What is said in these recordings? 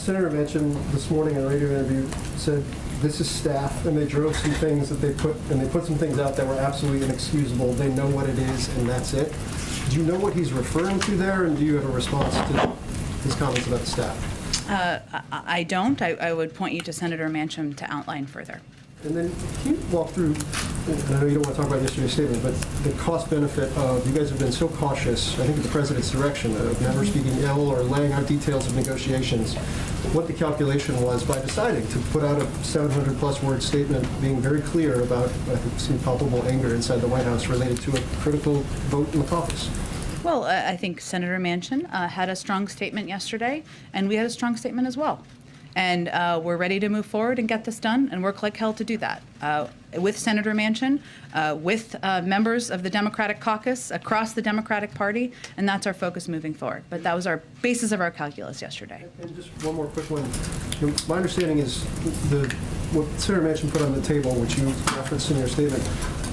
Senator mentioned this morning in a radio interview said this is staff, and they drove some things that they put some things out that were absolutely inexcusable. They know what it is, and that's it. Do you know what he's referring to there, and do you have a response to his comments about the staff? I don't. I would point you to Senator Manchin to outline further. And then can you walk through, and I know you don't want to talk about yesterday's statement, but the cost benefit of, you guys have been so cautious, I think at the President's direction, of never speaking ill or laying out details of negotiations, what the calculation was by deciding to put out a 700-plus word statement being very clear about, I think, some palpable anger inside the White House related to a critical vote in the caucus. Well, I think Senator Manchin had a strong statement yesterday, and we had a strong statement as well. And we're ready to move forward and get this done and work like hell to do that. With Senator Manchin, with members of the Democratic caucus across the Democratic Party, and that's our focus moving forward. But that was our basis of our calculus yesterday. And just one more quick one. My understanding is what Senator Manchin put on the table, which you referenced in your statement,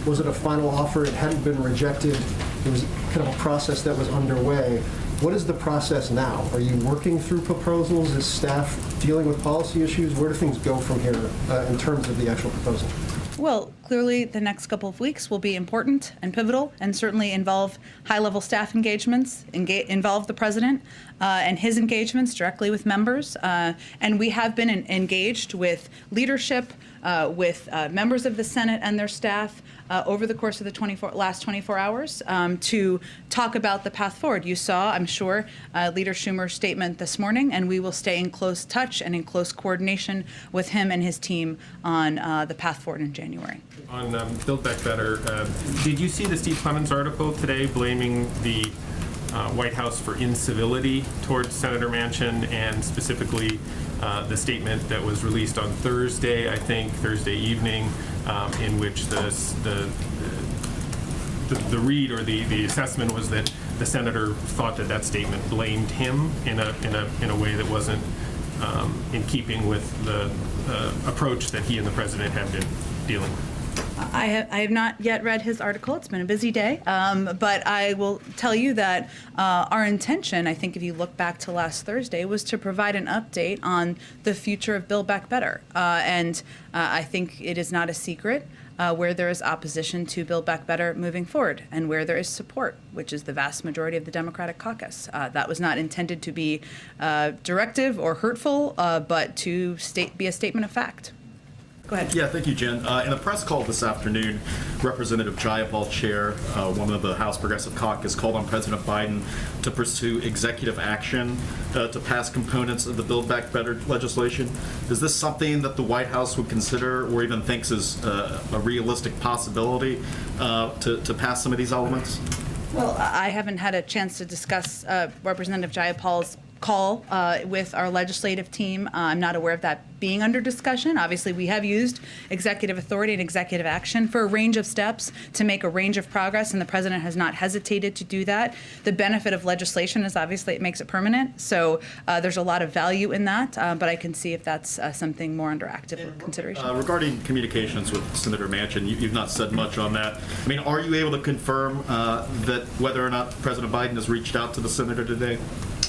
was it a final offer? It hadn't been rejected. It was kind of a process that was underway. What is the process now? Are you working through proposals? Is staff dealing with policy issues? Where do things go from here in terms of the actual proposal? Well, clearly the next couple of weeks will be important and pivotal and certainly involve high-level staff engagements, involve the president and his engagements directly with members. And we have been engaged with leadership, with members of the Senate and their staff over the course of the last 24 hours to talk about the path forward. You saw, I'm sure, Leader Schumer's statement this morning, and we will stay in close touch and in close coordination with him and his team on the path forward in January. On Build Back Better, did you see the Steve Clemons article today blaming the White House for incivility towards Senator Manchin, and specifically the statement that was released on Thursday, I think, Thursday evening, in which the read or the assessment was that the senator thought that statement blamed him in a way that wasn't in keeping with the approach that he and the president have been dealing with? I have not yet read his article. It's been a busy day. But I will tell you that our intention, I think if you look back to last Thursday, was to provide an update on the future of Build Back Better. And I think it is not a secret where there is opposition to Build Back Better moving forward, and where there is support, which is the vast majority of the Democratic caucus. That was not intended to be directive or hurtful, but to be a statement of fact. Go ahead. Yeah, thank you, Jen. In a press call this afternoon, Representative Jayapal, chair, one of the House Progressive Caucus, called on President Biden to pursue executive action to pass components of the Build Back Better legislation. Is this something that the White House would consider or even thinks is a realistic possibility to pass some of these elements? Well, I haven't had a chance to discuss Representative Jayapal's call with our legislative team. I'm not aware of that being under discussion. Obviously, we have used executive authority and executive action for a range of steps to make a range of progress, and the president has not hesitated to do that. The benefit of legislation is obviously it makes it permanent, so there's a lot of value in that, but I can see if that's something more under active consideration. Regarding communications with Senator Manchin, you've not said much on that. I mean, are you able to confirm that whether or not President Biden has reached out to the senator today?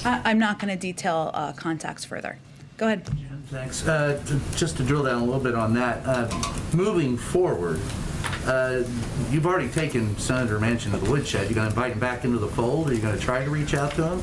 I'm not going to detail contacts further. Go ahead. Thanks. Just to drill down a little bit on that, moving forward, you've already taken Senator Manchin to the woodshed. You going to invite him back into the fold? Are you going to try to reach out to him?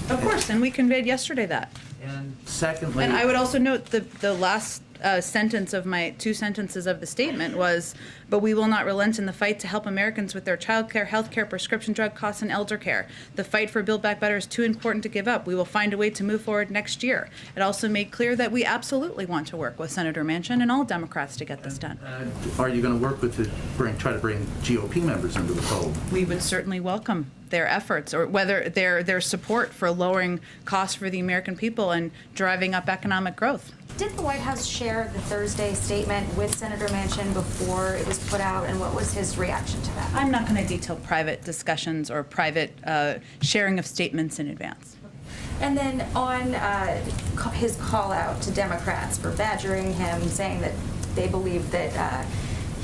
Of course, and we conveyed yesterday that. And secondly... And I would also note the last sentence of my 2 sentences of the statement was, but we will not relent in the fight to help Americans with their child care, health care, prescription drug costs, and elder care. The fight for Build Back Better is too important to give up. We will find a way to move forward next year. It also made clear that we absolutely want to work with Senator Manchin and all Democrats to get this done. Are you going to work with try to bring GOP members into the fold? We would certainly welcome their efforts, or whether their support for lowering costs for the American people and driving up economic growth. Did the White House share the Thursday statement with Senator Manchin before it was put out, and what was his reaction to that? I'm not going to detail private discussions or private sharing of statements in advance. And then on his call out to Democrats for badgering him, saying that they believe that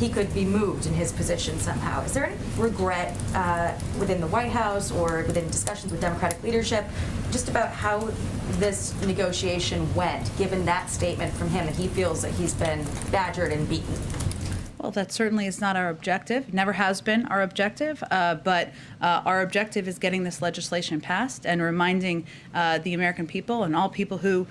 he could be moved in his position somehow. Is there any regret within the White House or within discussions with Democratic leadership just about how this negotiation went, given that statement from him that he feels that he's been badgered and beaten? Well, that certainly is not our objective, never has been our objective, but our objective is getting this legislation passed and reminding the American people and all people who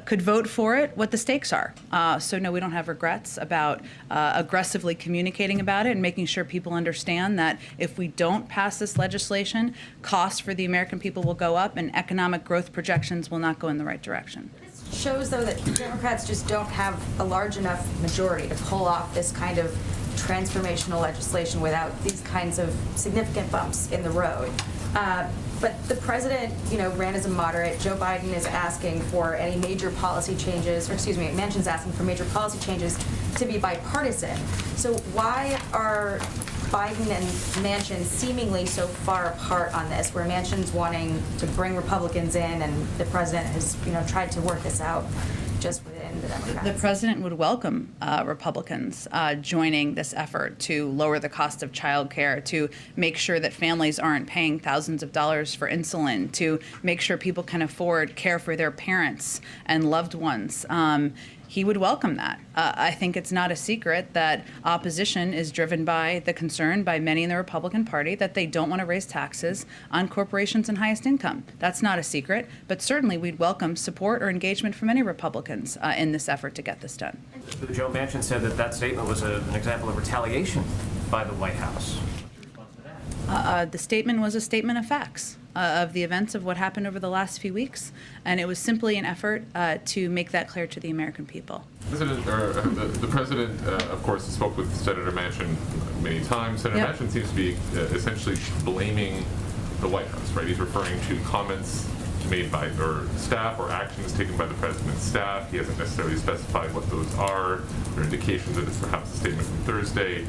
could vote for it what the stakes are. So no, we don't have regrets about aggressively communicating about it and making sure people understand that if we don't pass this legislation, costs for the American people will go up and economic growth projections will not go in the right direction. Shows, though, that Democrats just don't have a large enough majority to pull off this kind of transformational legislation without these kinds of significant bumps in the road. But the president, ran as a moderate. Joe Biden is asking for any major policy changes, or excuse me, Manchin's asking for major policy changes to be bipartisan. So why are Biden and Manchin seemingly so far apart on this, where Manchin's wanting to bring Republicans in and the president has, tried to work this out just within the Democrats? The president would welcome Republicans joining this effort to lower the cost of childcare, to make sure that families aren't paying thousands of dollars for insulin, to make sure people can afford care for their parents and loved ones. He would welcome that. I think it's not a secret that opposition is driven by the concern by many in the Republican Party that they don't want to raise taxes on corporations and highest income. That's not a secret, but certainly we'd welcome support or engagement from any Republicans in this effort to get this done. Joe Manchin said that statement was an example of retaliation by the White House. The statement was a statement of facts, of the events of what happened over the last few weeks, and it was simply an effort to make that clear to the American people. The president, of course, spoke with Senator Manchin many times. Senator Yep. Manchin seems to be essentially blaming the White House, right? He's referring to comments made by or staff or actions taken by the president's staff. He hasn't necessarily specified what those are. There are indications that it's perhaps a statement from Thursday.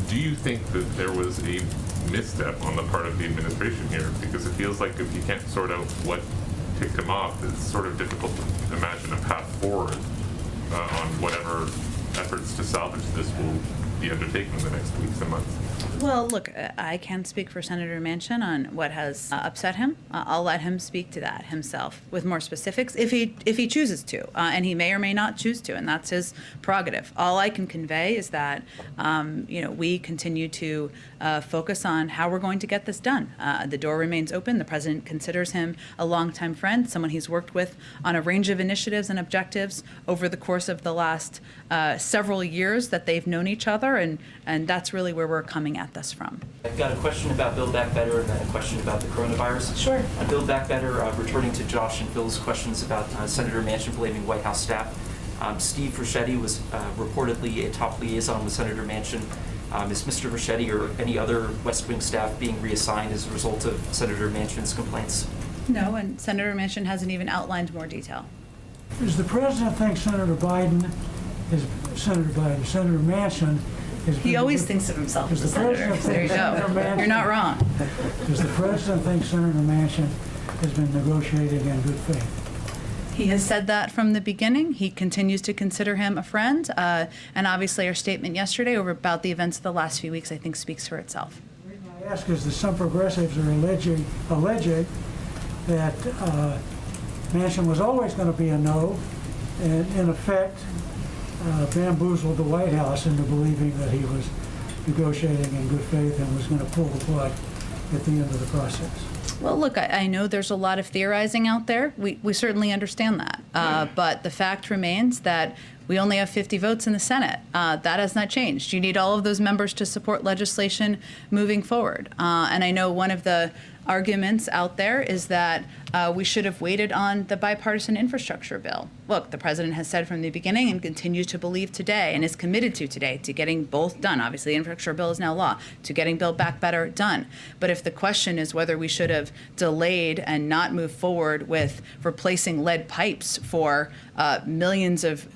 Do you think that there was a misstep on the part of the administration here? Because it feels like if you can't sort out what ticked him off, it's sort of difficult to imagine a path forward on whatever efforts to salvage this will be undertaken in the next weeks and months. Well, look, I can't speak for Senator Manchin on what has upset him. I'll let him speak to that himself with more specifics if he chooses to, and he may or may not choose to, and that's his prerogative. All I can convey is that we continue to focus on how we're going to get this done. The door remains open. The president considers him a longtime friend, someone he's worked with on a range of initiatives and objectives over the course of the last several years that they've known each other, and that's really where we're coming at this from. I've got a question about Build Back Better and then a question about the coronavirus. Sure. On Build Back Better, returning to Josh and Phil's questions about Senator Manchin blaming White House staff. Steve Ricchetti was reportedly a top liaison with Senator Manchin. Is Mr. Ricchetti or any other West Wing staff being reassigned as a result of Senator Manchin's complaints? No, and Senator Manchin hasn't even outlined more detail. Does the president think Senator Manchin has He been always good- thinks of himself as a Does the senator. president So there you think Senator go. Manchin- You're not wrong. Does the president think Senator Manchin has been negotiating in good faith? He has said that from the beginning. He continues to consider him a friend. And obviously our statement yesterday about the events of the last few weeks, I think, speaks for itself. The reason I ask is that some progressives are alleging that Manchin was always going to be a no, and in effect bamboozled the White House into believing that he was negotiating in good faith and was going to pull the plug at the end of the process. Well, look, I know there's a lot of theorizing out there. We certainly understand that. But the fact remains that we only have 50 votes in the Senate. That has not changed. You need all of those members to support legislation moving forward. And I know one of the arguments out there is that we should have waited on the bipartisan infrastructure bill. Look, the president has said from the beginning and continues to believe today and is committed to today to getting both done. Obviously, the infrastructure bill is now law, to getting Build Back Better done. But if the question is whether we should have delayed and not moved forward with replacing lead pipes for millions of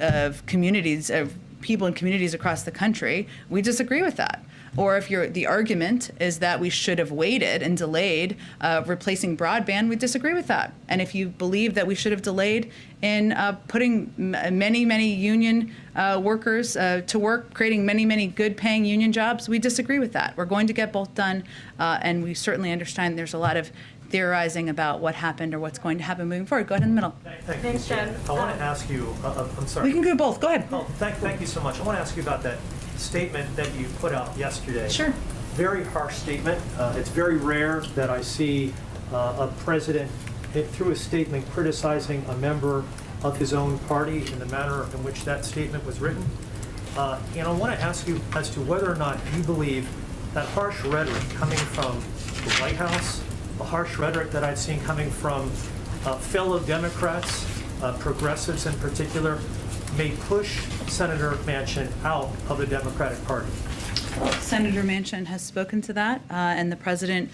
communities, of people in communities across the country, we disagree with that. Or if the argument is that we should have waited and delayed replacing broadband, we disagree with that. And if you believe that we should have delayed in putting many union workers to work, creating many good paying union jobs, we disagree with that. We're going to get both done, and we certainly understand there's a lot of theorizing about what happened or what's going to happen moving forward. Go ahead in the middle. Thank you. Thanks, Jen. I want to ask you, I'm sorry. We can do both. Go ahead. Oh, thank you so much. I want to ask you about that statement that you put out yesterday. Sure. Very harsh statement. It's very rare that I see a president, through a statement, criticizing a member of his own party in the manner in which that statement was written. And I want to ask you as to whether or not you believe that harsh rhetoric coming from the White House, the harsh rhetoric that I've seen coming from fellow Democrats, progressives in particular, may push Senator Manchin out of the Democratic Party. Senator Manchin has spoken to that, and the president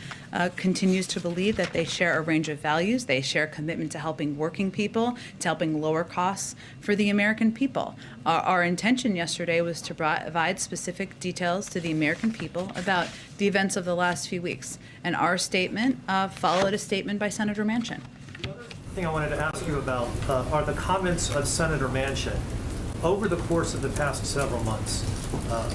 continues to believe that they share a range of values. They share a commitment to helping working people, to helping lower costs for the American people. Our intention yesterday was to provide specific details to the American people about the events of the last few weeks, and our statement followed a statement by Senator Manchin. The other thing I wanted to ask you about are the comments of Senator Manchin over the course of the past several months.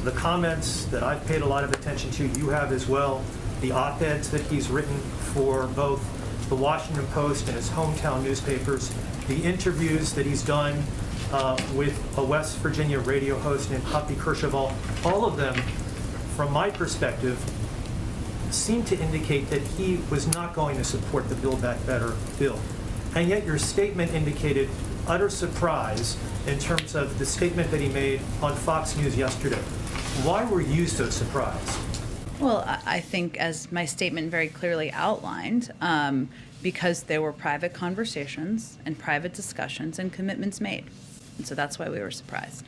The comments that I've paid a lot of attention to, you have as well, the op-eds that he's written for both the Washington Post and his hometown newspapers, the interviews that he's done with a West Virginia radio host named Poppy Kercheval, all of them, from my perspective, seem to indicate that he was not going to support the Build Back Better bill. And yet your statement indicated utter surprise in terms of the statement that he made on Fox News yesterday. Why were you so surprised? Well, I think, as my statement very clearly outlined, because there were private conversations and private discussions and commitments made. And so that's why we were surprised.